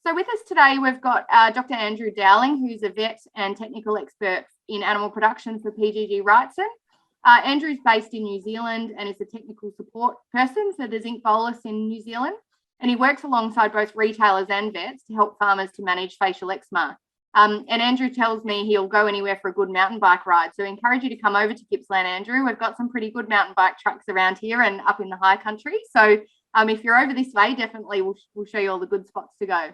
So with us today, we've got Dr Andrew Dowling, who's a vet and technical expert in animal production for PGG Wrightson. Andrew's based in New Zealand and is a technical support person for the Zinc Bolus in New Zealand. And he works alongside both retailers and vets to help farmers to manage facial eczema. And Andrew tells me he'll go anywhere for a good mountain bike ride. So I encourage you to come over to Gippsland, Andrew. We've got some pretty good mountain bike tracks around here and up in the high country. So if you're over this way, definitely we'll show you all the good spots to go.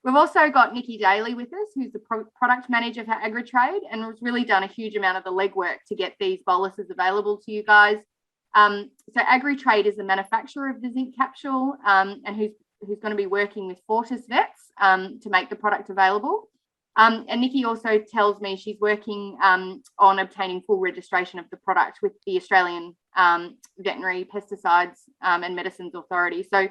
We've also got Nikki Daly with us, who's the product manager for Agritrade, and has really done a huge amount of the legwork to get these boluses available to you guys. So Agritrade is the manufacturer of the zinc capsule, and who's going to be working with Fortis vets to make the product available. And Nikki also tells me she's working on obtaining full registration of the product with the Australian Veterinary Pesticides and Medicines Authority. So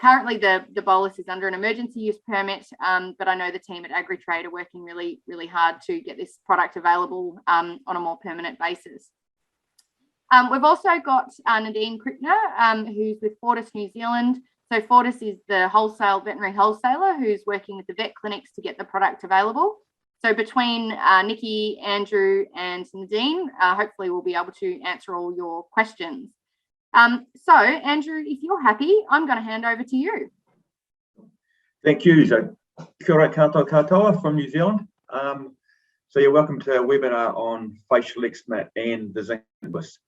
currently the bolus is under an emergency use permit, but I know the team at Agritrade are working really, really hard to get this product available on a more permanent basis. We've also got Nadine Krippner, who's with Fortis New Zealand. So Fortis is the veterinary wholesaler who's working with the vet clinics to get the product available. So between Nikki, Andrew and Nadine, hopefully we'll be able to answer all your questions. So Andrew, if you're happy, I'm going to hand over to you. Thank you. So kia ora katoa from New Zealand. So you're welcome to our webinar on facial eczema and the zinc bolus.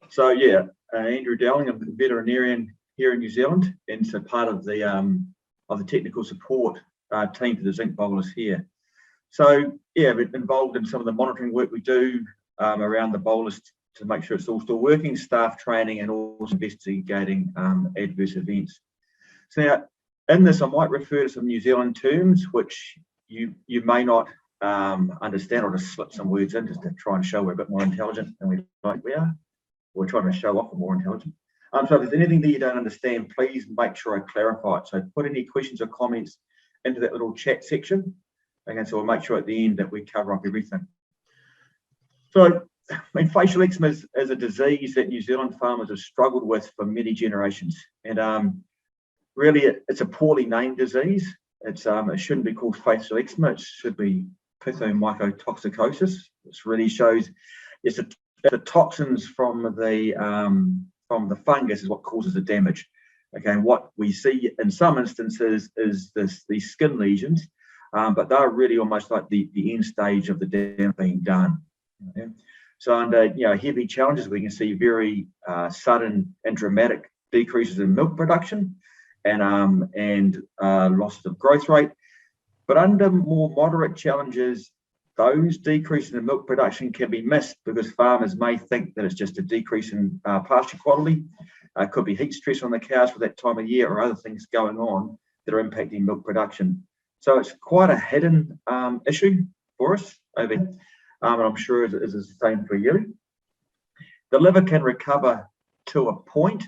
So yeah, Andrew Dowling, I'm a veterinarian here in New Zealand, and so part of the technical support team for the zinc bolus here. So yeah, we're involved in some of the monitoring work we do around the bolus to make sure it's all still working, staff training, and also investigating adverse events. So now, in this, I might refer to some New Zealand terms which you may not understand, or just slip some words in just to try and show we're a bit more intelligent than we are. We're trying to show off we're more intelligent. So if there's anything that you don't understand, please make sure I clarify it. So put any questions or comments into that little chat section. Okay, so we'll make sure at the end that we cover up everything. So, facial eczema is a disease that New Zealand farmers have struggled with for many generations. And really, it's a poorly named disease. It shouldn't be called facial eczema. It should be pithomycotoxicosis, which really shows it's the toxins from the fungus is what causes the damage. Okay, and what we see in some instances is these skin lesions, but they're really almost like the end stage of the damage being done. Okay? So under heavy challenges, we can see very sudden and dramatic decreases in milk production and loss of growth rate. But under more moderate challenges, those decreases in milk production can be missed because farmers may think that it's just a decrease in pasture quality. Could be heat stress on the cows for that time of year or other things going on that are impacting milk production. So it's quite a hidden issue for us over here, and I'm sure it is the same for you. The liver can recover to a point,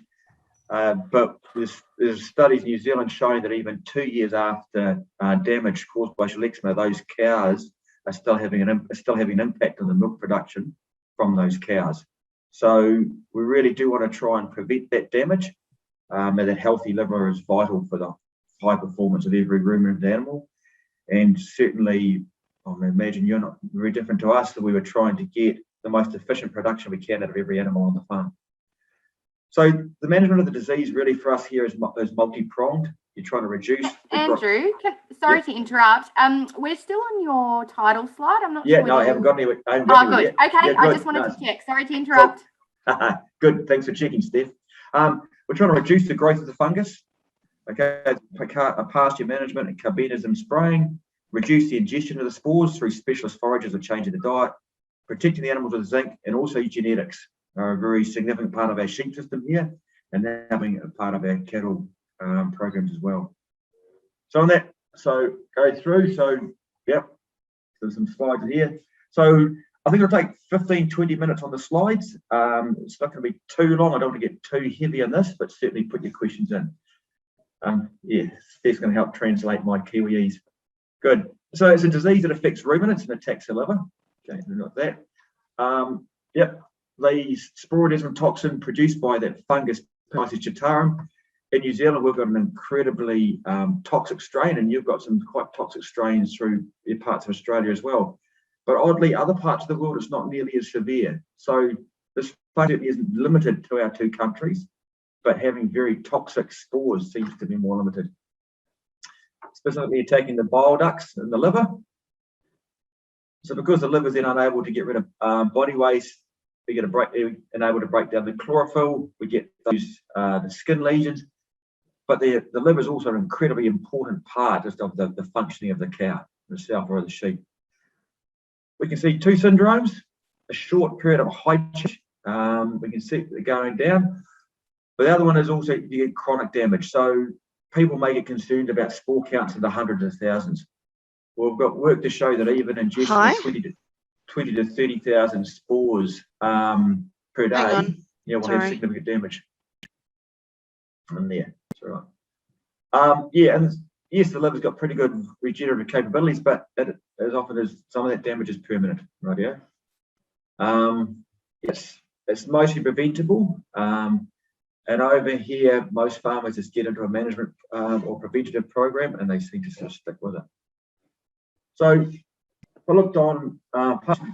but there's studies in New Zealand showing that even 2 years after damage caused by facial eczema, those cows are still having an impact on the milk production from those cows. So we really do want to try and prevent that damage. And that healthy liver is vital for the high performance of every ruminant animal. And certainly, I imagine you're not very different to us, that we were trying to get the most efficient production we can out of every animal on the farm. So the management of the disease really for us here is multi-pronged. You're trying to reduce. Andrew, sorry to interrupt. We're still on your title slide. I'm not sure. Yeah, no, I haven't got any. Good. Okay, yeah, good. I just wanted to check. Sorry to interrupt. Good. Thanks for checking, Steph. We're trying to reduce the growth of the fungus. Okay, pasture management and carbanism spraying, reduce the ingestion of the spores through specialist forages or changing the diet, protecting the animals with zinc, and also genetics are a very significant part of our sheep system here, and now being a part of our cattle programs as well. So on that, so go through. So yep, there's some slides here. So I think it'll take 15-20 minutes on the slides. It's not going to be too long. I don't want to get too heavy on this, but certainly put your questions in. Yeah, Steph's going to help translate my Kiwiese. Good. So it's a disease that affects ruminants and attacks the liver. Okay, not that. Yep, the sporidesmin toxin produced by that fungus Pisces chatarum in New Zealand, we've got an incredibly toxic strain, and you've got some quite toxic strains through parts of Australia as well. But oddly, other parts of the world, it's not nearly as severe. So this budget is limited to our two countries, but having very toxic spores seems to be more limited. Specifically attacking the bile ducts in the liver. So because the liver is then unable to get rid of body waste, we get unable to break down the chlorophyll, we get those the skin lesions. But the liver is also an incredibly important part just of the functioning of the cow, itself, or the sheep. We can see two syndromes, a short period of high change, we can see it going down. But the other one is also you get chronic damage. So people may get concerned about spore counts in the hundreds of thousands. Well, we've got work to show that even ingestion of 20 to 30,000 spores per day, will have significant damage in there. That's all right. Yeah, and yes, the liver's got pretty good regenerative capabilities, but it as often as some of that damage is permanent, right? Yeah. It's mostly preventable. And over here, most farmers just get into a management or preventative program, and they seem to sort of stick with it. So if I looked on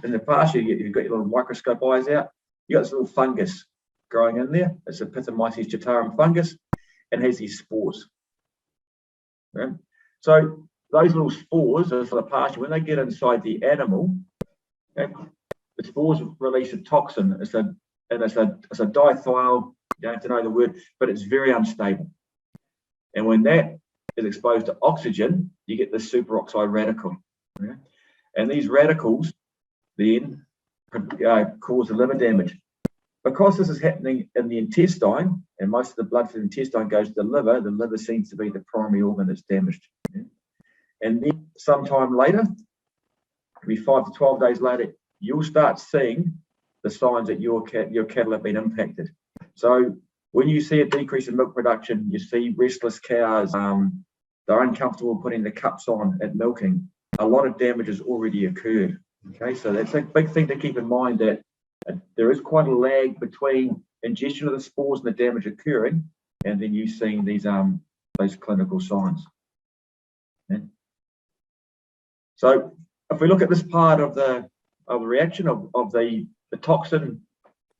in the past, you've got your little microscope eyes out. You got this little fungus growing in there. It's a Pithomyces jatarum fungus, and has these spores. Okay? So those little spores for the pasture, when they get inside the animal, okay, the spores release a toxin. It's a dithiol. You don't have to know the word, but it's very unstable. And when that is exposed to oxygen, you get this superoxide radical. Okay? And these radicals then cause the liver damage. Because this is happening in the intestine, and most of the blood from the intestine goes to the liver seems to be the primary organ that's damaged. Okay? And then sometime later, maybe 5 to 12 days later, you'll start seeing the signs that your cattle have been impacted. So when you see a decrease in milk production, you see restless cows, they're uncomfortable putting the cups on at milking. A lot of damage has already occurred. Okay, so that's a big thing to keep in mind, that there is quite a lag between ingestion of the spores and the damage occurring, and then you seeing these those clinical signs. Okay. So if we look at this part of the reaction of the toxin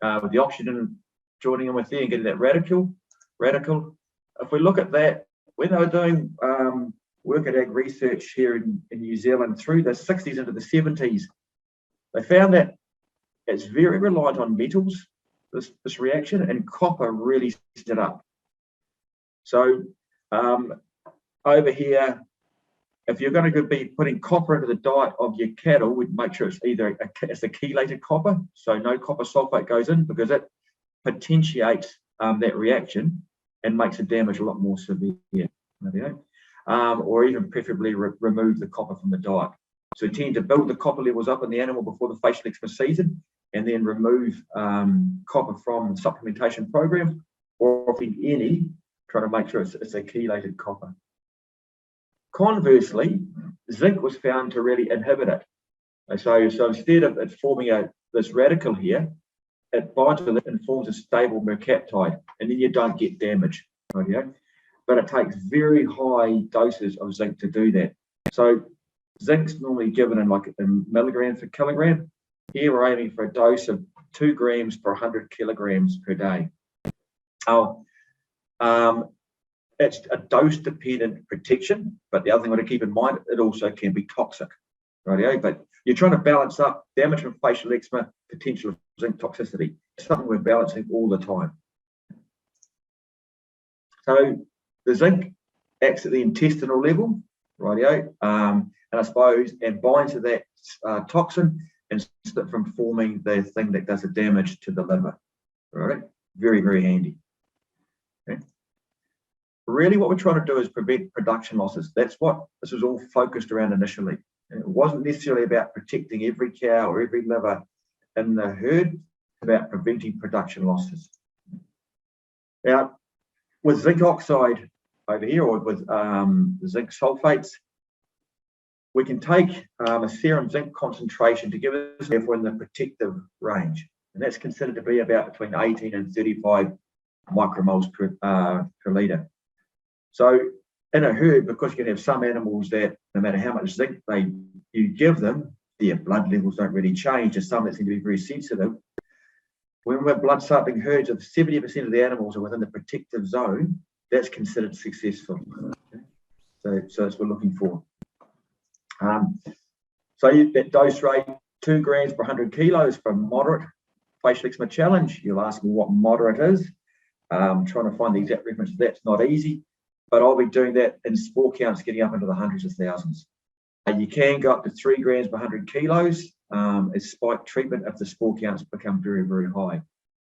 with the oxygen joining in with there and getting that radical. If we look at that, when they were doing work at Ag Research here in New Zealand through the 60s into the 70s, they found that it's very reliant on metals, this reaction, and copper really stood up. So over here, if you're going to be putting copper into the diet of your cattle, we'd make sure it's either it's a chelated copper, so no copper sulfate goes in, because it potentiates that reaction and makes the damage a lot more severe. Or even preferably remove the copper from the diet. So we tend to build the copper levels up in the animal before the facial eczema season, and then remove copper from the supplementation program, or if any, try to make sure it's a chelated copper. Conversely, zinc was found to really inhibit it. So instead of it forming this radical here, it binds with it and forms a stable mercaptide, and then you don't get damage. Okay? But it takes very high doses of zinc to do that. So zinc's normally given in milligrams per kilogram. Here we're aiming for a dose of 2 grams per 100 kilograms per day. It's a dose-dependent protection, but the other thing we want to keep in mind, it also can be toxic. Right? But you're trying to balance up damage from facial eczema, potential of zinc toxicity. It's something we're balancing all the time. So the zinc acts at the intestinal level, rightio, and I suppose and binds to that toxin and stops it from forming the thing that does the damage to the liver. Right? Very, very handy. Okay. Really what we're trying to do is prevent production losses. That's what this was all focused around initially. And it wasn't necessarily about protecting every cow or every liver in the herd, about preventing production losses. Now, with zinc oxide over here, or with zinc sulfates, we can take a serum zinc concentration to give us therefore in the protective range. And that's considered to be about between 18 and 35 micromoles per litre. So in a herd, because you can have some animals that no matter how much zinc you give them, their blood levels don't really change, and some that seem to be very sensitive. When we're blood sampling herds of 70% of the animals are within the protective zone, that's considered successful. Okay? So that's what we're looking for. So that dose rate, 2 grams per 100 kilos for moderate facial eczema challenge. You'll ask me what moderate is. Trying to find the exact reference to that's not easy, but I'll be doing that in spore counts getting up into the hundreds of thousands. You can go up to 3 grams per 100 kilos as spike treatment if the spore counts become very, very high.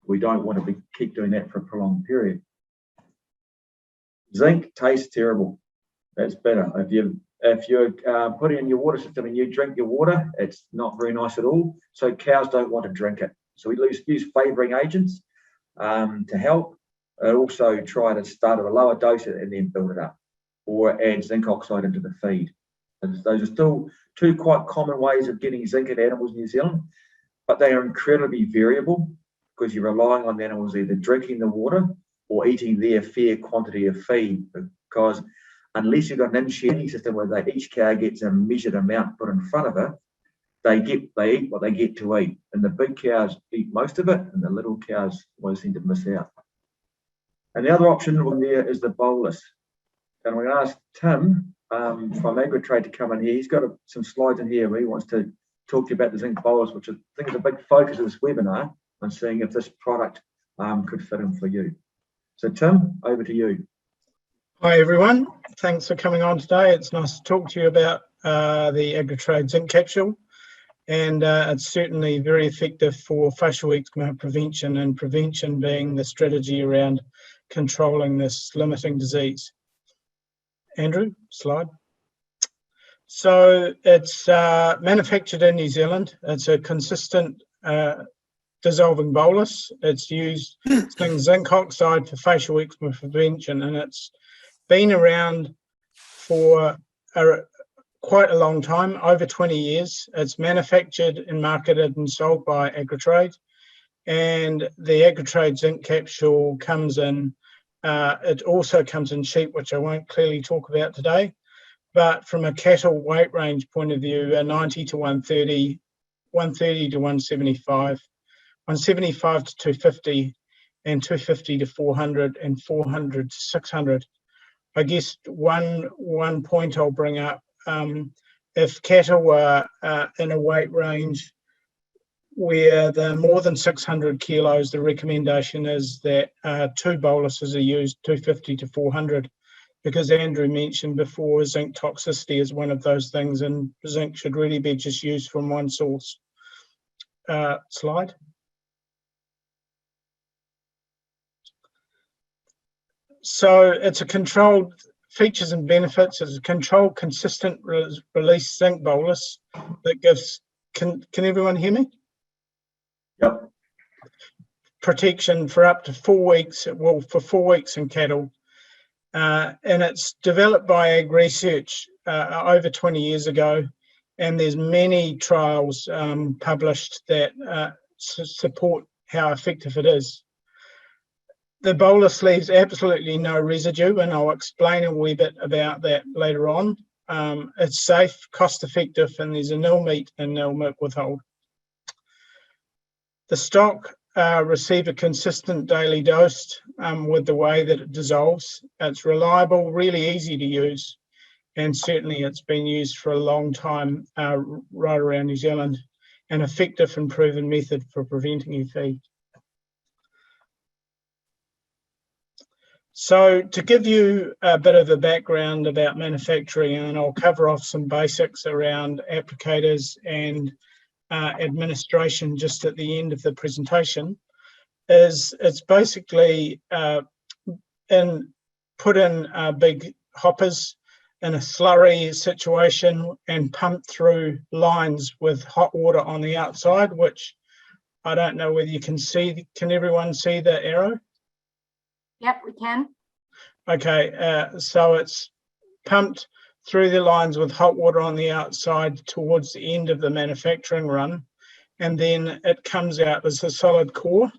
We don't want to keep doing that for a prolonged period. Zinc tastes terrible. That's better. If you're putting it in your water system and you drink your water, it's not very nice at all. So cows don't want to drink it. So we use flavouring agents to help. And also try to start at a lower dose and then build it up, or add zinc oxide into the feed. And those are still 2 quite common ways of getting zinc in animals in New Zealand, but they are incredibly variable because you're relying on the animals either drinking the water or eating their fair quantity of feed, because unless you've got an in-shedding system where each cow gets a measured amount put in front of her, they eat what they get to eat. And the big cows eat most of it, and the little cows always seem to miss out. And the other option on there is the bolus. And we're going to ask Tim from Agritrade to come in here. He's got some slides in here where he wants to talk to you about the zinc bolus, which I think is a big focus of this webinar, on seeing if this product could fit in for you. So Tim, over to you. Hi everyone, thanks for coming on today. It's nice to talk to you about the Agritrade zinc capsule, and it's certainly very effective for facial eczema prevention, and prevention being the strategy around controlling this limiting disease. Andrew, slide. So it's manufactured in New Zealand. It's a consistent dissolving bolus. It's used zinc oxide for facial eczema prevention, and it's been around for quite a long time, over 20 years. It's manufactured and marketed and sold by Agritrade, and the Agritrade zinc capsule comes in, it also comes in sheep, which I won't clearly talk about today, but from a cattle weight range point of view, 90 to 130, 130 to 175, 175 to 250, and 250 to 400, and 400 to 600. I guess one point I'll bring up, if cattle are in a weight range where they're more than 600 kilos, the recommendation is that 2 boluses are used, 250 to 400, because Andrew mentioned before zinc toxicity is one of those things, and zinc should really be just used from one source. Slide. So it's a controlled, features and benefits. It's a controlled, consistent release zinc bolus that gives, can everyone hear me? Yep. Protection for up to 4 weeks, well, for 4 weeks in cattle. And it's developed by Ag Research over 20 years ago. And there's many trials published that support how effective it is. The bolus leaves absolutely no residue, and I'll explain a wee bit about that later on. It's safe, cost effective, and there's a nil meat and nil milk withhold. The stock receive a consistent daily dose with the way that it dissolves. It's reliable, really easy to use, and certainly it's been used for a long time right around New Zealand, an effective and proven method for preventing EFE. So to give you a bit of a background about manufacturing, and I'll cover off some basics around applicators and administration just at the end of the presentation, is it's basically put in big hoppers in a slurry situation and pumped through lines with hot water on the outside, which I don't know whether you can see. Can everyone see the arrow? Yep, we can. Okay, so it's pumped through the lines with hot water on the outside towards the end of the manufacturing run, and then it comes out as a solid core.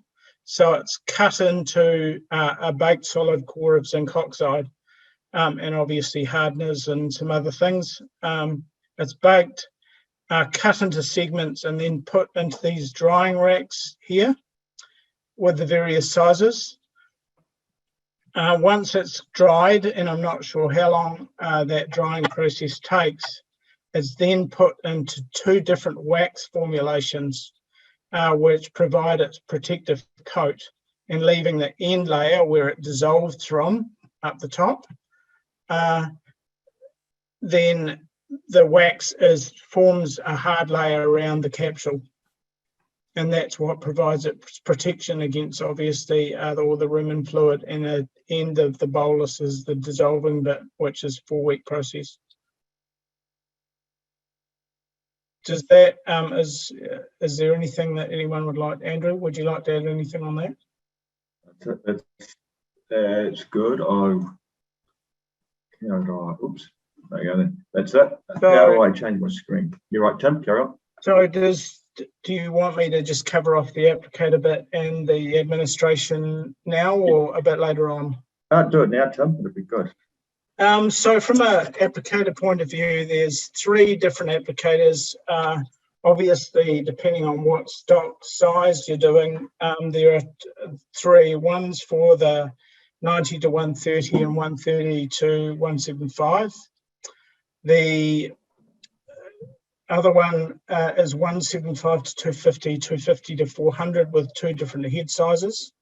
So it's cut into a baked solid core of zinc oxide, and obviously hardeners and some other things. It's baked, cut into segments, and then put into these drying racks here with the various sizes. Once it's dried, and I'm not sure how long that drying process takes, it's then put into 2 different wax formulations, which provide its protective coat, and leaving the end layer where it dissolves from up the top. Then the wax forms a hard layer around the capsule, and that's what provides it protection against, obviously, all the rumen fluid, and the end of the bolus is the dissolving bit, which is 4-week process. Does that, is there anything that anyone would like? Andrew, would you like to add anything on that? That's good. Oops, there you go then. That's it. How do I change my screen? You're right, Tim, carry on. So do you want me to just cover off the applicator bit and the administration now, or a bit later on? Do it now, Tim, it'd be good. So from an applicator point of view, there's 3 different applicators. Obviously, depending on what stock size you're doing, there are 3 ones for the 90 to 130 and 130 to 175. The other one is 175 to 250, 250 to 400 with 2 different head sizes.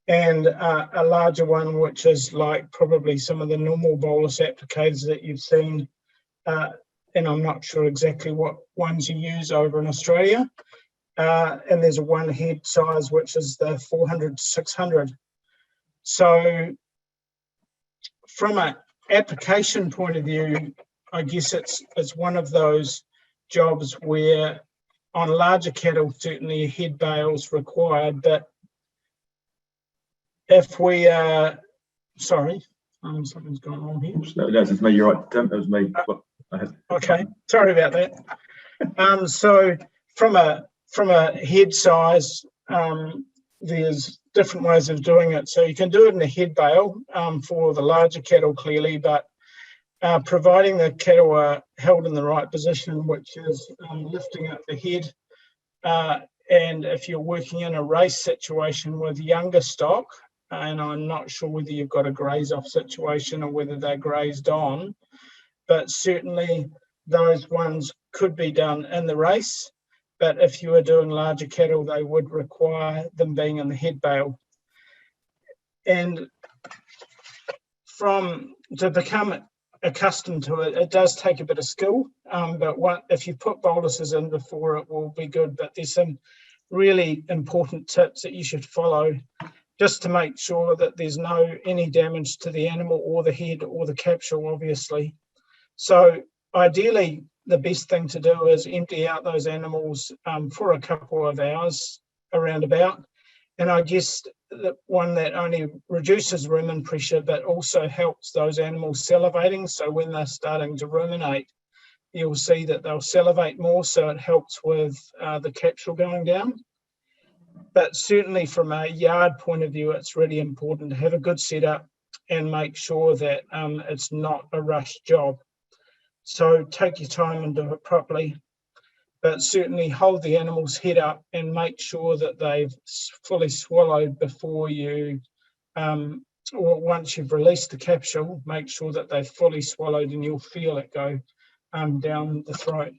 And a larger one, which is like probably some of the normal bolus applicators that you've seen, and I'm not sure exactly what ones you use over in Australia. And there's a 1 head size, which is the 400 to 600. So from an application point of view, I guess it's one of those jobs where on larger cattle, certainly a head bale is required, but if we sorry, something's going on here. No, that's me. You're right, Tim. It was me. Okay, sorry about that. So from a head size, there's different ways of doing it. So you can do it in a head bale for the larger cattle, clearly, but providing the cattle are held in the right position, which is lifting up the head. And if you're working in a race situation with younger stock, and I'm not sure whether you've got a graze off situation or whether they're grazed on, but certainly those ones could be done in the race. But if you were doing larger cattle, they would require them being in the head bale. And to become accustomed to it, it does take a bit of skill. But if you put boluses in before, it will be good. But there's some really important tips that you should follow just to make sure that there's any damage to the animal or the head or the capsule, obviously. So ideally, the best thing to do is empty out those animals for a couple of hours around about. And I guess the one that only reduces rumen pressure, but also helps those animals salivating. So when they're starting to ruminate, you'll see that they'll salivate more. So it helps with the capsule going down. But certainly from a yard point of view, it's really important to have a good setup and make sure that it's not a rushed job. So take your time and do it properly, but certainly hold the animal's head up and make sure that they've fully swallowed before you, or once you've released the capsule, make sure that they've fully swallowed and you'll feel it go down the throat.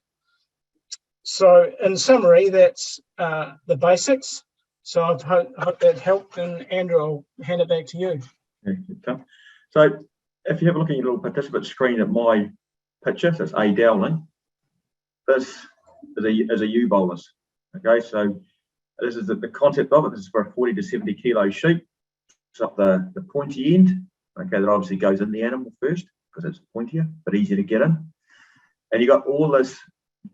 So in summary, that's the basics. So I hope that helped, and Andrew, I'll hand it back to you. Thank you, Tim. So if you have a look at your little participant screen at my picture, so it's A Dowling. This is a U bolus. Okay, so this is the concept of it. This is for a 40 to 70 kilo sheep. It's up the pointy end. Okay, that obviously goes in the animal first because it's pointier, but easier to get in. And you got all this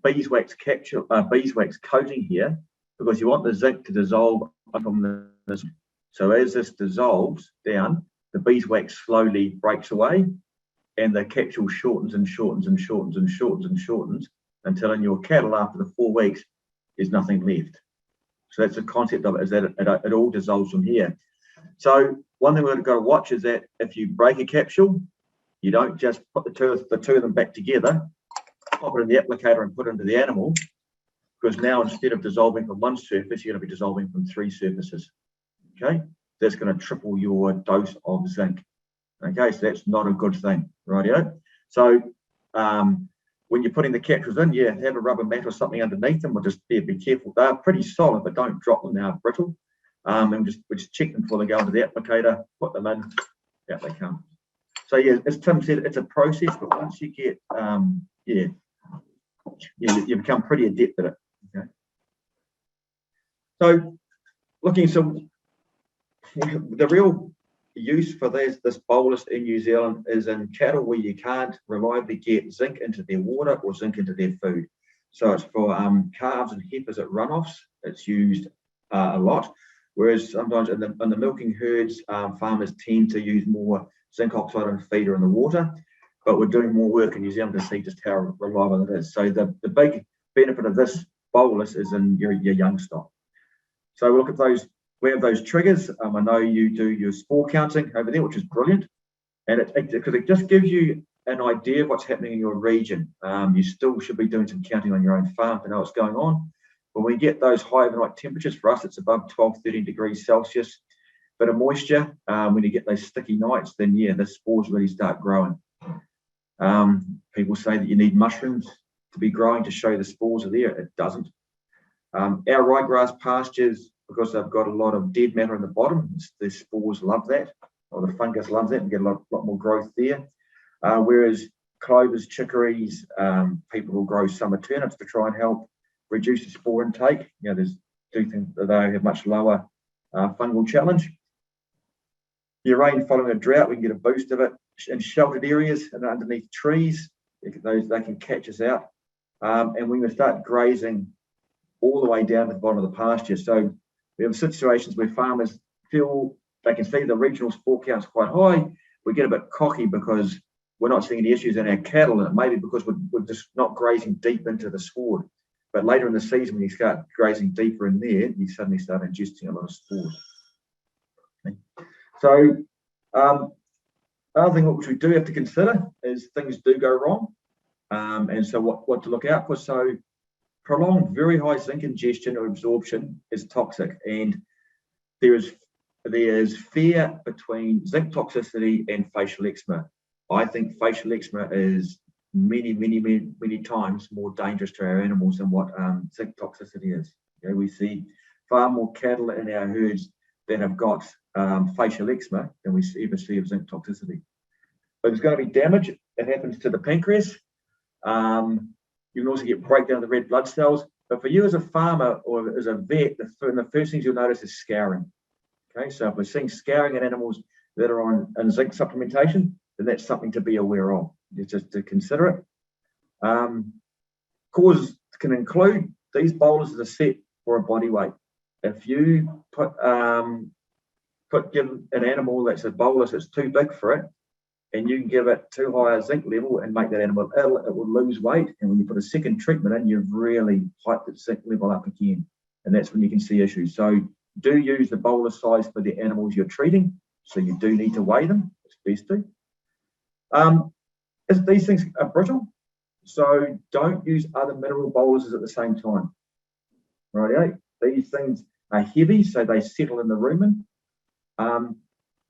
beeswax capsule, beeswax coating here, because you want the zinc to dissolve from this. So as this dissolves down, the beeswax slowly breaks away, and the capsule shortens and shortens and shortens and shortens and shortens until in your cattle after the 4 weeks, there's nothing left. So that's the concept of it, is that it all dissolves from here. So one thing we've got to watch is that if you break a capsule, you don't just put the two of them back together, pop it in the applicator and put it into the animal, because now instead of dissolving from one surface, you're going to be dissolving from 3 surfaces. Okay, that's going to triple your dose of zinc. Okay, so that's not a good thing, rightio? So when you're putting the capsules in, yeah, have a rubber mat or something underneath them, or just be careful. They're pretty solid, but don't drop them, they're brittle. And we just check them before they go into the applicator, put them in, out they come. So yeah, as Tim said, it's a process, but once you get, you become pretty adept at it. Okay. So the real use for this bolus in New Zealand is in cattle where you can't reliably get zinc into their water or zinc into their food. So it's for calves and heifers at runoffs. It's used a lot. Whereas sometimes in the milking herds, farmers tend to use more zinc oxide and feeder in the water, but we're doing more work in New Zealand to see just how reliable it is. So the big benefit of this bolus is in your young stock. So we look at those, we have those triggers. I know you do your spore counting over there, which is brilliant. And because it just gives you an idea of what's happening in your region. You still should be doing some counting on your own farm to know what's going on. When we get those high overnight temperatures, for us, it's above 12, 13 degrees Celsius. Bit of moisture, when you get those sticky nights, then yeah, the spores really start growing. People say that you need mushrooms to be growing to show the spores are there. It doesn't. Our ryegrass pastures, because they've got a lot of dead matter in the bottom, the spores love that, or the fungus loves that, and get a lot more growth there. Whereas clovers, chicories, people will grow summer turnips to try and help reduce the spore intake. You know, do think that they have much lower fungal challenge. Your rain following a drought, we can get a boost of it in sheltered areas and underneath trees. They can catch us out. And we will start grazing all the way down to the bottom of the pasture. So we have situations where farmers feel they can see the regional spore count's quite high. We get a bit cocky because we're not seeing any issues in our cattle, and it may be because we're just not grazing deep into the sward. But later in the season, when you start grazing deeper in there, you suddenly start ingesting a lot of spores. Okay. So another thing which we do have to consider is things do go wrong. And so what to look out for. So prolonged very high zinc ingestion or absorption is toxic, and there is fear between zinc toxicity and facial eczema. I think facial eczema is many times more dangerous to our animals than what zinc toxicity is. Okay, we see far more cattle in our herds that have got facial eczema than we ever see of zinc toxicity. But there's going to be damage that happens to the pancreas. You can also get breakdown of the red blood cells. But for you as a farmer or as a vet, the first things you'll notice is scouring. Okay, so if we're seeing scouring in animals that are on zinc supplementation, then that's something to be aware of, just to consider it. Causes can include, these boluses are set for a body weight. If you give an animal that's a bolus that's too big for it, and you can give it too high a zinc level and make that animal ill, it will lose weight. And when you put a second treatment in, you've really hyped the zinc level up again. And that's when you can see issues. So do use the bolus size for the animals you're treating. So you do need to weigh them. It's best to. These things are brittle, so don't use other mineral boluses at the same time. Right? These things are heavy, so they settle in the rumen.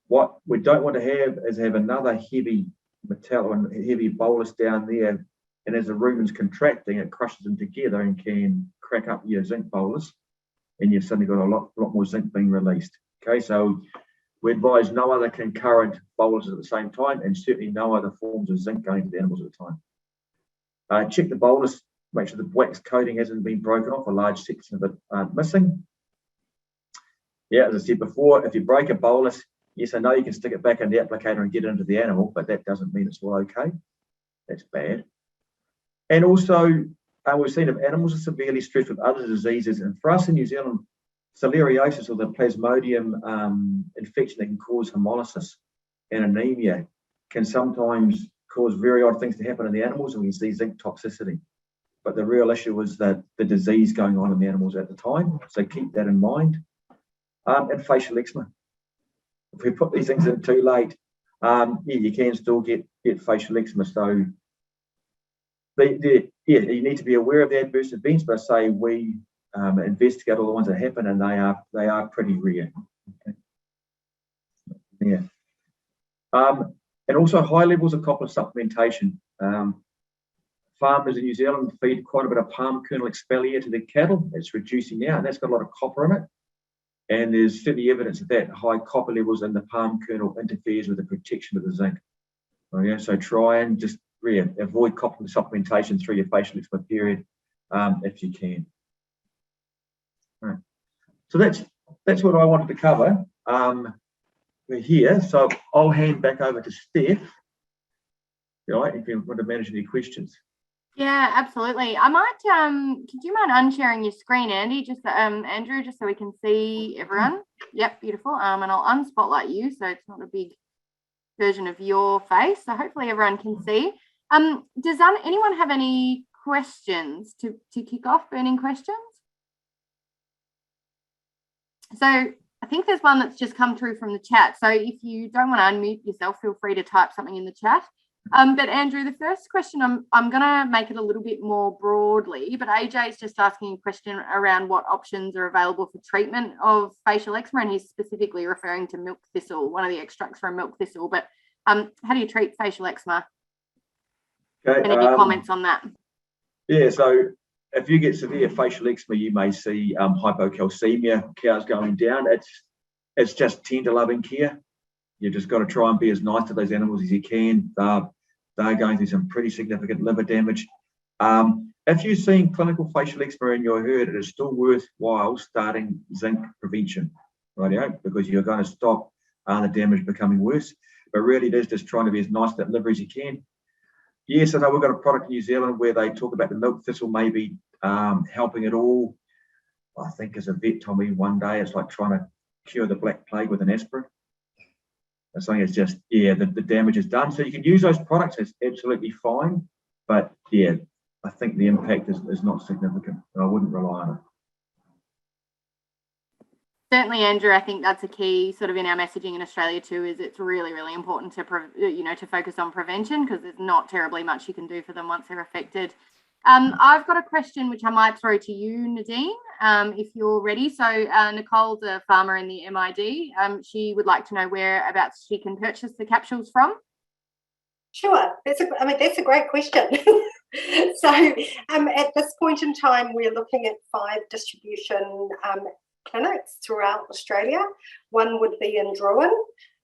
What we don't want to have is another heavy metal and heavy bolus down there, and as the rumen's contracting, it crushes them together and can crack up your zinc bolus, and you've suddenly got a lot more zinc being released. Okay, so we advise no other concurrent boluses at the same time, and certainly no other forms of zinc going to the animals at the time. Check the bolus, make sure the wax coating hasn't been broken off, a large section of it missing. Yeah, as I said before, if you break a bolus, yes, I know you can stick it back in the applicator and get it into the animal, but that doesn't mean it's all okay. That's bad. And also, we've seen if animals are severely stressed with other diseases, and for us in New Zealand, filariasis, or the plasmodium infection that can cause hemolysis and anemia, can sometimes cause very odd things to happen in the animals, and we see zinc toxicity. but the real issue was that the disease going on in the animals at the time. So keep that in mind. And facial eczema. If we put these things in too late, yeah, you can still get facial eczema. So you need to be aware of the adverse events, but say we investigate all the ones that happen, and they are pretty rare. Okay. Yeah. And also high levels of copper supplementation. Farmers in New Zealand feed quite a bit of palm kernel exfoliator to their cattle. It's reducing now, and that's got a lot of copper in it. And there's certainly evidence that high copper levels in the palm kernel interferes with the protection of the zinc. Oh, yeah, so try and just avoid copper supplementation through your facial eczema period if you can. All right. So that's what I wanted to cover. We're here, so I'll hand back over to Steph. All right, if you want to manage any questions. Yeah, absolutely. I might, could you mind unsharing your screen, Andy, just Andrew, just so we can see everyone? Yep, beautiful. And I'll unspotlight you, so it's not a big version of your face. So hopefully everyone can see. Does anyone have any questions to kick off? Burning questions? So I think there's one that's just come through from the chat. So if you don't want to unmute yourself, feel free to type something in the chat. But Andrew, the first question, I'm going to make it a little bit more broadly, but AJ is just asking a question around what options are available for treatment of facial eczema, and he's specifically referring to milk thistle, one of the extracts from milk thistle. But how do you treat facial eczema? Okay, Any comments on that? Yeah, so if you get severe facial eczema, you may see hypocalcemia, cows going down. It's just tender loving care. You've just got to try and be as nice to those animals as you can. They're going through some pretty significant liver damage. If you're seeing clinical facial eczema in your herd, it is still worthwhile starting zinc prevention, right? Because you're going to stop the damage becoming worse. But really, it is just trying to be as nice to that liver as you can. Yes, I know we've got a product in New Zealand where they talk about the milk thistle maybe helping it all. I think as a vet told me one day, it's like trying to cure the black plague with an aspirin. Something is just, yeah, the damage is done. So you can use those products, it's absolutely fine. But yeah, I think the impact is not significant, and I wouldn't rely on it. Certainly, Andrew, I think that's a key sort of in our messaging in Australia too, is it's really, really important to, to focus on prevention, because there's not terribly much you can do for them once they're affected. I've got a question which I might throw to you, Nadine, if you're ready. So Nicole's a farmer in the MID. She would like to know whereabouts she can purchase the capsules from. Sure, that's a great question. So at this point in time, we're looking at 5 distribution clinics throughout Australia. One would be in Druin,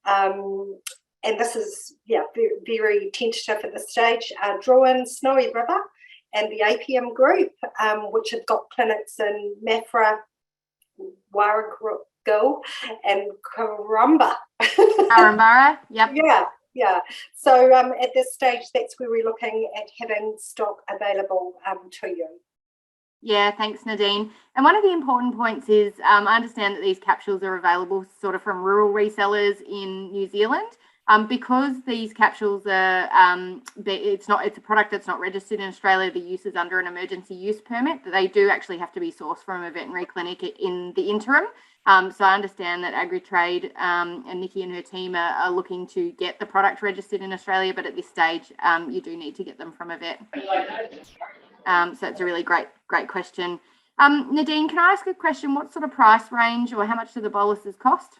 and this is very, very tentative at this stage. Druin, Snowy River, and the APM group, which have got clinics in Mafra, Warragul, and Karumba. Karambara, yep. Yeah. So at this stage, that's where we're looking at having stock available to you. Yeah, thanks, Nadine. And one of the important points is I understand that these capsules are available sort of from rural resellers in New Zealand. Because these capsules are, it's a product that's not registered in Australia, the use is under an emergency use permit, that they do actually have to be sourced from a veterinary clinic in the interim. So I understand that Agritrade and Nikki and her team are looking to get the product registered in Australia, but at this stage, you do need to get them from a vet. So it's a really great question. Nadine, can I ask a question? What sort of price range or how much do the boluses cost?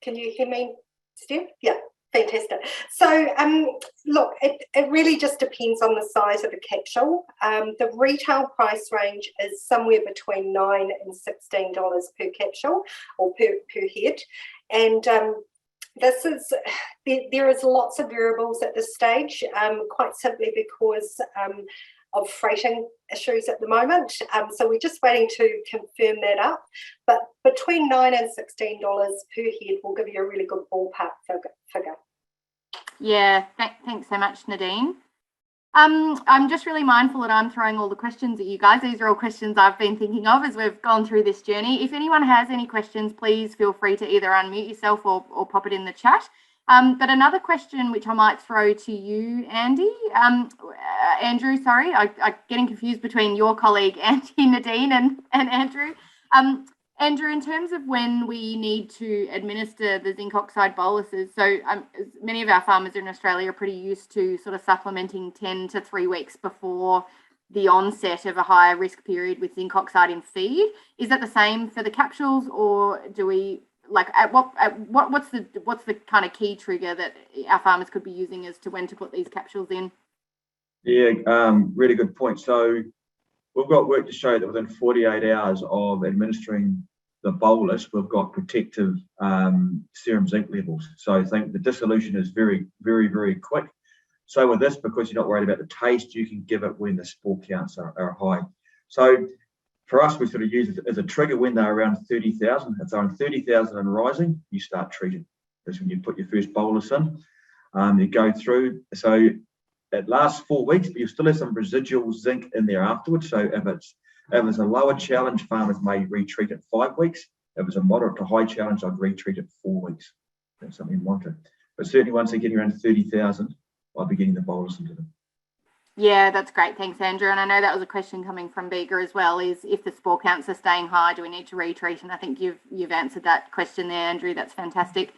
Can you hear me, Steph? Yeah, fantastic. So, look, it really just depends on the size of the capsule. The retail price range is somewhere between $9 and $16 per capsule or per head. And there is lots of variables at this stage, quite simply because of freighting issues at the moment. So we're just waiting to confirm that up. But between $9 and $16 per head will give you a really good ballpark figure. Yeah, thanks so much, Nadine. I'm just really mindful that I'm throwing all the questions at you guys. These are all questions I've been thinking of as we've gone through this journey. If anyone has any questions, please feel free to either unmute yourself or pop it in the chat. But another question which I might throw to you, Andy, Andrew, sorry, I'm getting confused between your colleague, Nadine, and Andrew. Andrew, in terms of when we need to administer the zinc oxide boluses, so many of our farmers in Australia are pretty used to sort of supplementing 10 to 3 weeks before the onset of a higher risk period with zinc oxide in feed. Is that the same for the capsules, or do we what's the kind of key trigger that our farmers could be using as to when to put these capsules in? Yeah, really good point. So we've got work to show that within 48 hours of administering the bolus, we've got protective serum zinc levels. So I think the dissolution is very, very, very quick. So with this, because you're not worried about the taste, you can give it when the spore counts are high. So for us, we sort of use it as a trigger when they're around 30,000. If they're on 30,000 and rising, you start treating. That's when you put your first bolus in. You go through. So it lasts 4 weeks, but you still have some residual zinc in there afterwards. So if it's a lower challenge, farmers may retreat at 5 weeks. If it's a moderate to high challenge, I'd retreat at 4 weeks. That's something you monitor. But certainly once they're getting around 30,000, I'll be getting the bolus into them. Yeah, that's great. Thanks, Andrew. And I know that was a question coming from Bega as well, is if the spore counts are staying high, do we need to retreat? And I think you've answered that question there, Andrew. That's fantastic.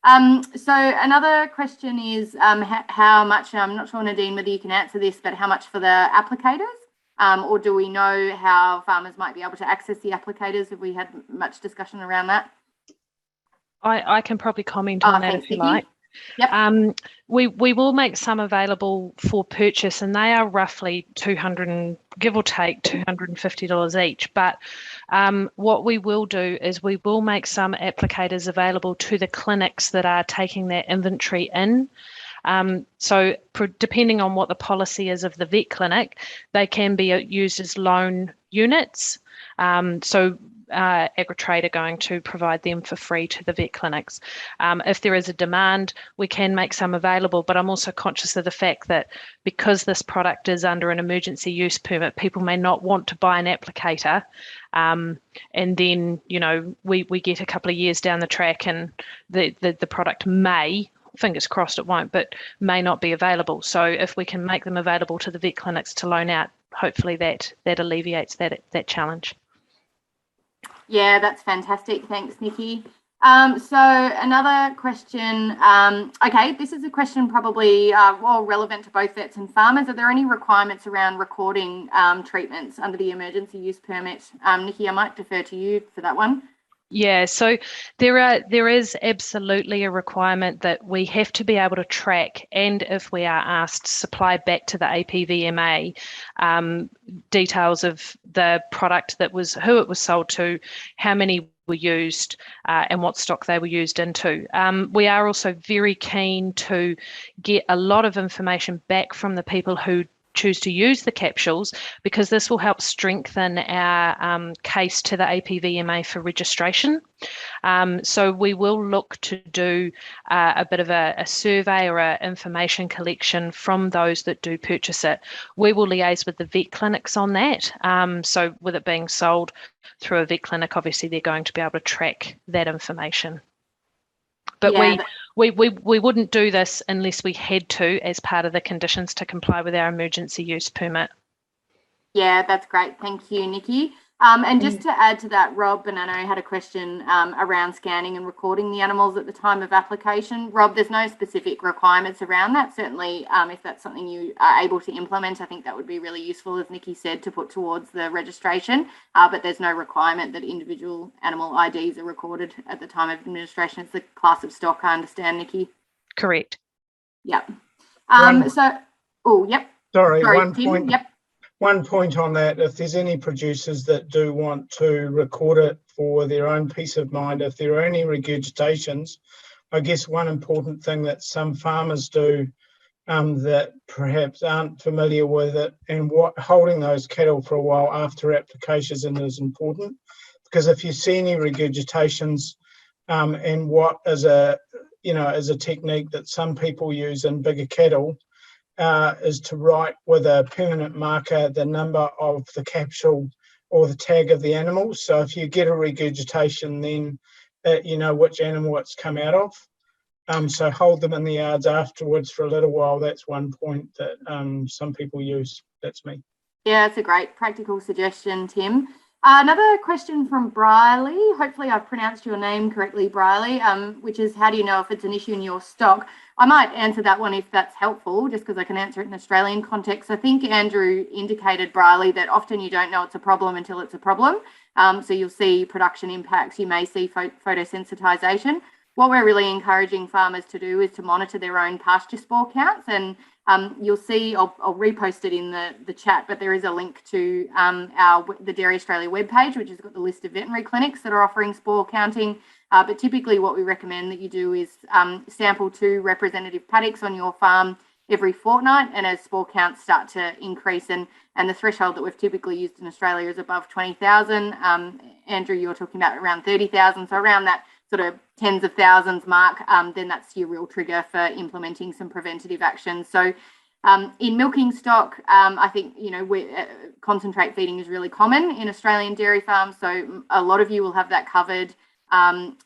So another question is how much, I'm not sure, Nadine, whether you can answer this, but how much for the applicators? Or do we know how farmers might be able to access the applicators? Have we had much discussion around that? I can probably comment on that if you like. Yep. We will make some available for purchase, and they are roughly give or take $250 each. But what we will do is we will make some applicators available to the clinics that are taking their inventory in. So depending on what the policy is of the vet clinic, they can be used as loan units. Agritrade are going to provide them for free to the vet clinics. If there is a demand, we can make some available, but I'm also conscious of the fact that because this product is under an emergency use permit, people may not want to buy an applicator. And then, we get a couple of years down the track and the product may, fingers crossed it won't, but may not be available. So if we can make them available to the vet clinics to loan out, hopefully that alleviates that challenge. Yeah, that's fantastic. Thanks, Nikki. So another question. Okay, this is a question probably relevant to both vets and farmers. Are there any requirements around recording treatments under the emergency use permit? Nikki, I might defer to you for that one. Yeah, so there is absolutely a requirement that we have to be able to track, and if we are asked, supply back to the APVMA details of the product who it was sold to, how many were used, and what stock they were used into. We are also very keen to get a lot of information back from the people who choose to use the capsules, because this will help strengthen our case to the APVMA for registration. So we will look to do a bit of a survey or an information collection from those that do purchase it. We will liaise with the vet clinics on that. So with it being sold through a vet clinic, obviously they're going to be able to track that information. But yeah, we wouldn't do this unless we had to as part of the conditions to comply with our emergency use permit. Yeah, that's great. Thank you, Nikki. And just to add to that, Rob and Anno had a question around scanning and recording the animals at the time of application. Rob, there's no specific requirements around that. Certainly, if that's something you are able to implement, I think that would be really useful, as Nikki said, to put towards the registration. But there's no requirement that individual animal IDs are recorded at the time of administration. It's the class of stock, I understand, Nikki. Correct. Yep. Sorry, Sorry, one Tim. point. Yep. One point on that, if there's any producers that do want to record it for their own peace of mind, if there are any regurgitations, I guess one important thing that some farmers do that perhaps aren't familiar with it, and holding those cattle for a while after application is important, because if you see any regurgitations, and what is a technique that some people use in bigger cattle, is to write with a permanent marker the number of the capsule or the tag of the animal. So if you get a regurgitation, then you know which animal it's come out of. So hold them in the yards afterwards for a little while. That's one point that some people use. That's me. Yeah, it's a great practical suggestion, Tim. Another question from Briley. Hopefully I've pronounced your name correctly, Briley, which is, how do you know if it's an issue in your stock? I might answer that one if that's helpful, just because I can answer it in Australian context. I think Andrew indicated, Briley, that often you don't know it's a problem until it's a problem. So you'll see production impacts, you may see photosensitization. What we're really encouraging farmers to do is to monitor their own pasture spore counts, and you'll see, I'll repost it in the chat, but there is a link to the Dairy Australia webpage, which has got the list of veterinary clinics that are offering spore counting. But typically what we recommend that you do is sample 2 representative paddocks on your farm every fortnight, and as spore counts start to increase, and the threshold that we've typically used in Australia is above 20,000. Andrew, you're talking about around 30,000, so around that sort of tens of thousands mark, then that's your real trigger for implementing some preventative action. So in milking stock, I think, concentrate feeding is really common in Australian dairy farms. So a lot of you will have that covered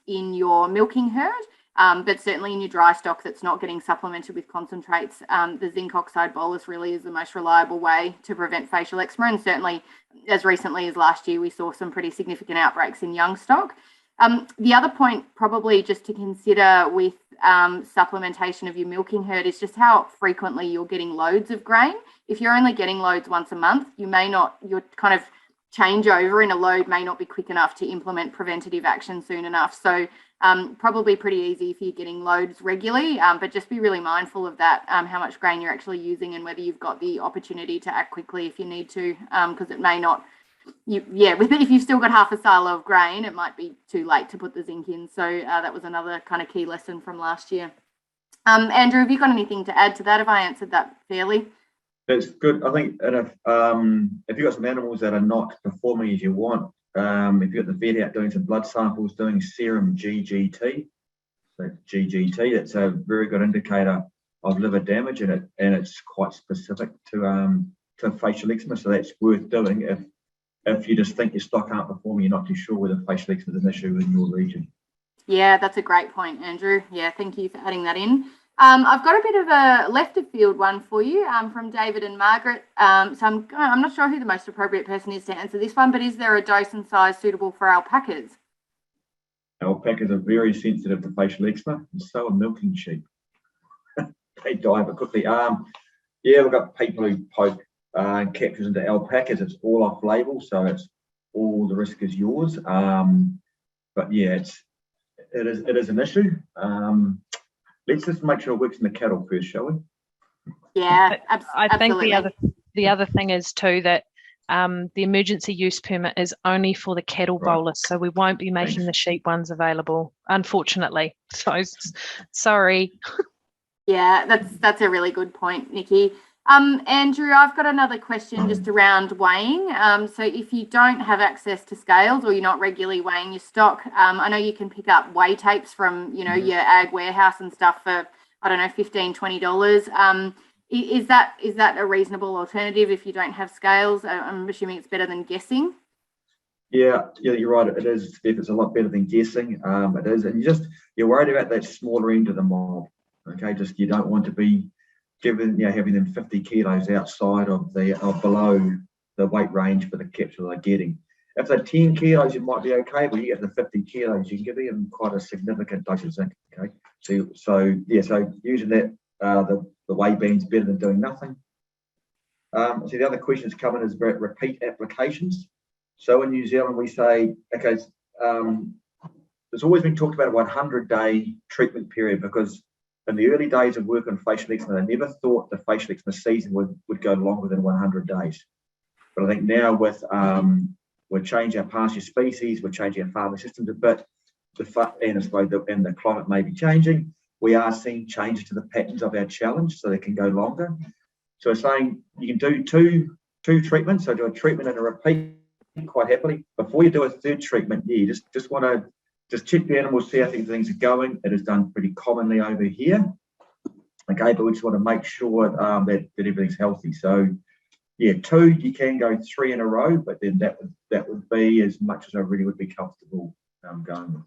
in your milking herd, but certainly in your dry stock that's not getting supplemented with concentrates, the zinc oxide bolus really is the most reliable way to prevent facial eczema. And certainly as recently as last year, we saw some pretty significant outbreaks in young stock. The other point probably just to consider with supplementation of your milking herd is just how frequently you're getting loads of grain. If you're only getting loads once a month, your kind of changeover in a load may not be quick enough to implement preventative action soon enough. So probably pretty easy if you're getting loads regularly, but just be really mindful of that, how much grain you're actually using and whether you've got the opportunity to act quickly if you need to, because it may not. If you've still got half a silo of grain, it might be too late to put the zinc in. So that was another kind of key lesson from last year. Andrew, have you got anything to add to that? Have I answered that fairly? That's good. I think, and if you've got some animals that are not performing as you want, if you've got the vet out doing some blood samples, doing serum GGT, so GGT, that's a very good indicator of liver damage, and it's quite specific to facial eczema. So that's worth doing if you just think your stock aren't performing, you're not too sure whether facial eczema is an issue in your region. Yeah, that's a great point, Andrew. Yeah, thank you for adding that in. I've got a bit of a left of field one for you from David and Margaret. So I'm not sure who the most appropriate person is to answer this one, but is there a dose and size suitable for alpacas? Alpacas are very sensitive to facial eczema, and so are milking sheep. They die but quickly. We've got people who poke capsules into alpacas. It's all off label, so it's all the risk is yours. But yeah, it is an issue. Let's just make sure it works in the cattle first, shall we? Yeah, I think the other thing is too that the emergency use permit is only for the cattle bolus, so we won't be making the sheep ones available, unfortunately. So sorry. Yeah, that's a really good point, Nikki. Andrew, I've got another question just around weighing. So if you don't have access to scales or you're not regularly weighing your stock, I know you can pick up weigh tapes from, your ag warehouse and stuff for, I don't know, $15, $20. Is that a reasonable alternative if you don't have scales? I'm assuming it's better than guessing. Yeah, you're right. It is. It's a lot better than guessing. It is, and you're worried about that smaller end of the mob. Okay, just you don't want to be having them 50 kilos outside of below the weight range for the capsule they're getting. If they're 10 kilos, it might be okay, but you get the 50 kilos, you can give them quite a significant dose of zinc. Okay, so using that the weigh beam's better than doing nothing. So the other question that's coming is about repeat applications. So in New Zealand, we say, okay, there's always been talked about a 100-day treatment period, because in the early days of work on facial eczema, they never thought the facial eczema season would go longer than 100 days. But I think now with we're changing our pasture species, we're changing our farming systems a bit, and the climate may be changing. We are seeing changes to the patterns of our challenge, so they can go longer. So we're saying you can do two treatments. So do a treatment and a repeat quite happily. Before you do a third treatment, you just want to check the animals, see how things are going. It is done pretty commonly over here. Okay, but we just want to make sure that everything's healthy. So yeah, 2, you can go 3 in a row, but then that would be as much as I really would be comfortable going with.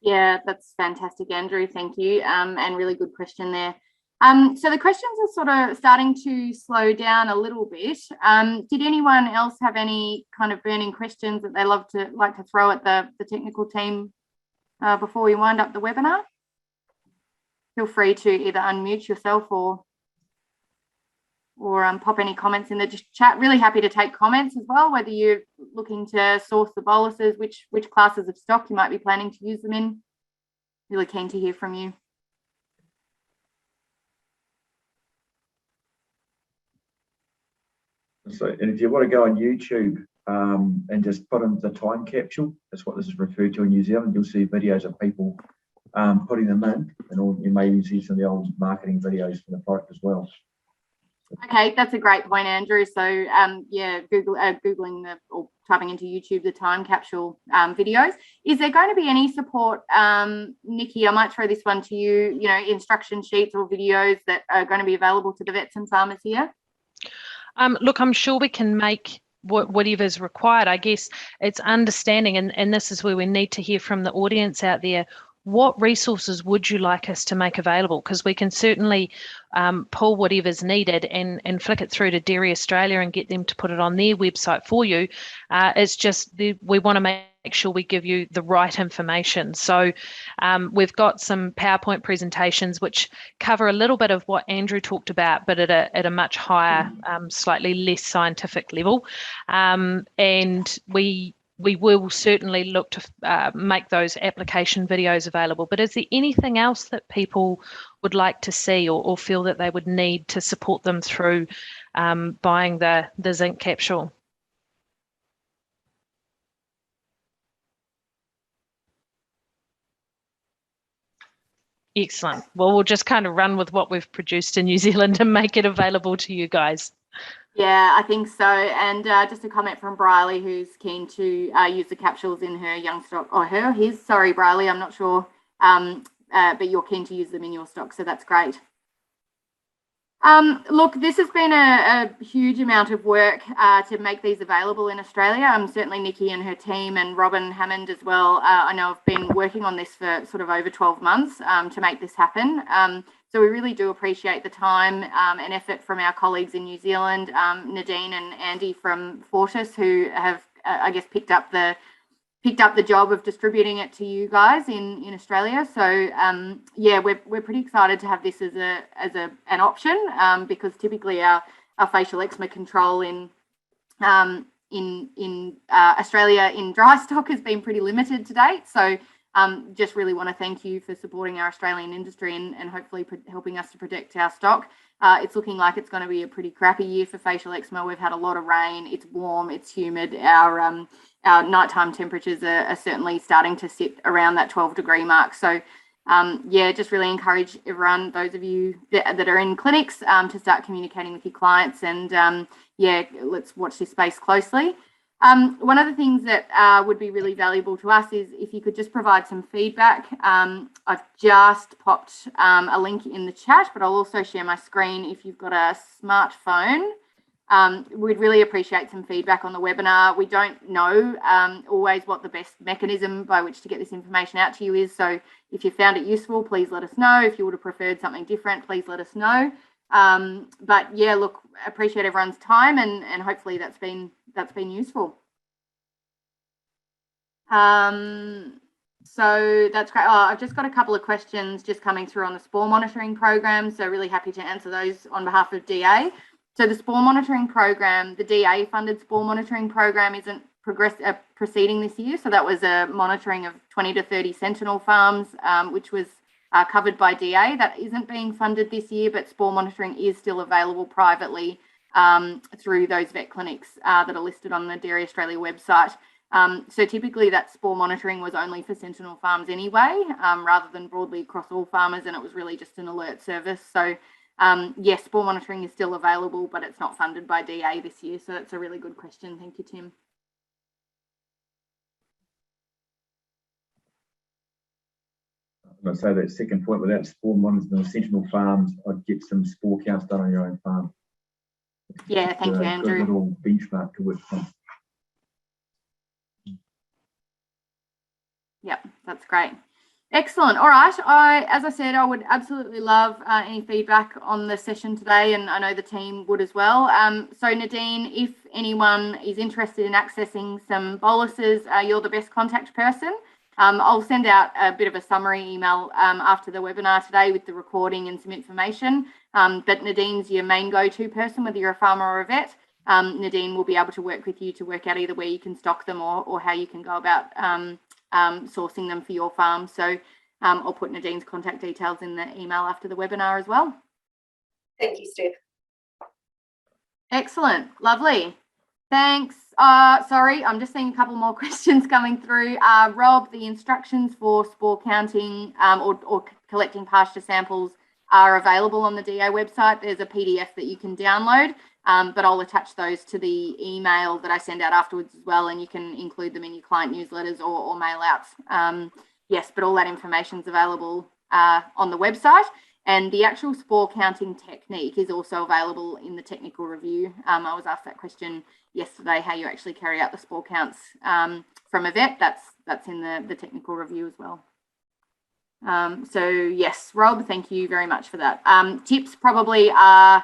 Yeah, that's fantastic, Andrew. Thank you. And really good question there. So the questions are sort of starting to slow down a little bit. Did anyone else have any kind of burning questions that they like to throw at the technical team before we wind up the webinar? Feel free to either unmute yourself or pop any comments in the chat. Really happy to take comments as well, whether you're looking to source the boluses, which classes of stock you might be planning to use them in. Really keen to hear from you. So, and if you want to go on YouTube and just put in the time capsule, that's what this is referred to in New Zealand, you'll see videos of people putting them in, and you may even see some of the old marketing videos for the product as well. Okay, that's a great point, Andrew. So yeah, Googling or typing into YouTube the time capsule videos. Is there going to be any support, Nikki, I might throw this one to you, instruction sheets or videos that are going to be available to the vets and farmers here? Look, I'm sure we can make whatever's required. I guess it's understanding, and this is where we need to hear from the audience out there. What resources would you like us to make available? Because we can certainly pull whatever's needed and flick it through to Dairy Australia and get them to put it on their website for you. It's just we want to make sure we give you the right information. So we've got some PowerPoint presentations which cover a little bit of what Andrew talked about, but at a much higher, slightly less scientific level. And we will certainly look to make those application videos available. But is there anything else that people would like to see or feel that they would need to support them through buying the zinc capsule? Excellent. Well, we'll just kind of run with what we've produced in New Zealand and make it available to you guys. Yeah, I think so. And just a comment from Briley, who's keen to use the capsules in her young stock, or his, sorry, Briley, I'm not sure, but you're keen to use them in your stock, so that's great. Look, this has been a huge amount of work to make these available in Australia. Certainly Nikki and her team and Robin Hammond as well, I know have been working on this for sort of over 12 months to make this happen. So we really do appreciate the time and effort from our colleagues in New Zealand, Nadine and Andy from Fortis, who have, I guess, picked up the job of distributing it to you guys in Australia. So yeah, we're pretty excited to have this as an option because typically our facial eczema control in Australia in dry stock has been pretty limited to date. So just really want to thank you for supporting our Australian industry and hopefully helping us to protect our stock. It's looking like it's going to be a pretty crappy year for facial eczema. We've had a lot of rain. It's warm. It's humid. Our nighttime temperatures are certainly starting to sit around that 12-degree mark. So yeah, just really encourage everyone, those of you that are in clinics, to start communicating with your clients. And yeah, let's watch this space closely. One of the things that would be really valuable to us is if you could just provide some feedback. I've just popped a link in the chat, but I'll also share my screen if you've got a smartphone. We'd really appreciate some feedback on the webinar. We don't know always what the best mechanism by which to get this information out to you is. So if you found it useful, please let us know. If you would have preferred something different, please let us know. But yeah, look, appreciate everyone's time and hopefully that's been useful. So that's great. I've just got a couple of questions just coming through on the spore monitoring program. So really happy to answer those on behalf of DA. So the spore monitoring program, the DA funded spore monitoring program isn't proceeding this year. So that was a monitoring of 20 to 30 sentinel farms, which was covered by DA. That isn't being funded this year, but spore monitoring is still available privately through those vet clinics that are listed on the Dairy Australia website. So typically that spore monitoring was only for sentinel farms anyway, rather than broadly across all farmers, and it was really just an alert service. So yes, spore monitoring is still available, but it's not funded by DA this year. So that's a really good question. Thank you, Tim. I'm going to say that second point, without spore monitoring the sentinel farms, I'd get some spore counts done on your own farm. Yeah, thank you, Andrew. Good little benchmark to work from. Yep, that's great. Excellent. All right. As I said, I would absolutely love any feedback on the session today, and I know the team would as well. So Nadine, if anyone is interested in accessing some boluses, you're the best contact person. I'll send out a bit of a summary email after the webinar today with the recording and some information. But Nadine's your main go-to person, whether you're a farmer or a vet. Nadine will be able to work with you to work out either where you can stock them or how you can go about sourcing them for your farm. So I'll put Nadine's contact details in the email after the webinar as well. Thank you, Steph. Excellent. Lovely. Thanks. Sorry, I'm just seeing a couple more questions coming through. Rob, the instructions for spore counting or collecting pasture samples are available on the DA website. There's a PDF that you can download, but I'll attach those to the email that I send out afterwards as well, and you can include them in your client newsletters or mail outs. Yes, but all that information is available on the website, and the actual spore counting technique is also available in the technical review. I was asked that question yesterday, how you actually carry out the spore counts from a vet. That's in the technical review as well. So yes, Rob, thank you very much for that. Tips probably are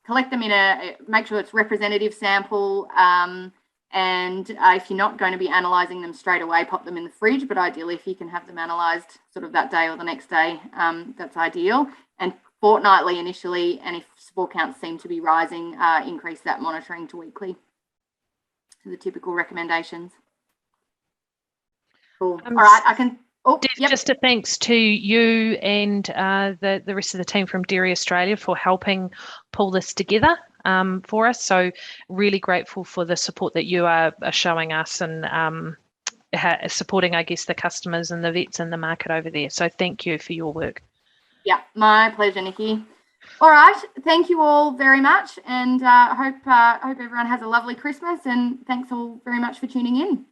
collect them make sure it's representative sample, and if you're not going to be analysing them straight away, pop them in the fridge, but ideally if you can have them analysed sort of that day or the next day, that's ideal. And fortnightly initially, and if spore counts seem to be rising, increase that monitoring to weekly. So the typical recommendations. Cool. All right, I can... Oh, Def, just a thanks to you and the rest of the team from Dairy Australia for helping pull this together for us. So really grateful for the support that you are showing us and supporting, I guess, the customers and the vets in the market over there. So thank you for your work. Yeah, my pleasure, Nikki. All right, thank you all very much, and hope everyone has a lovely Christmas, and thanks all very much for tuning in.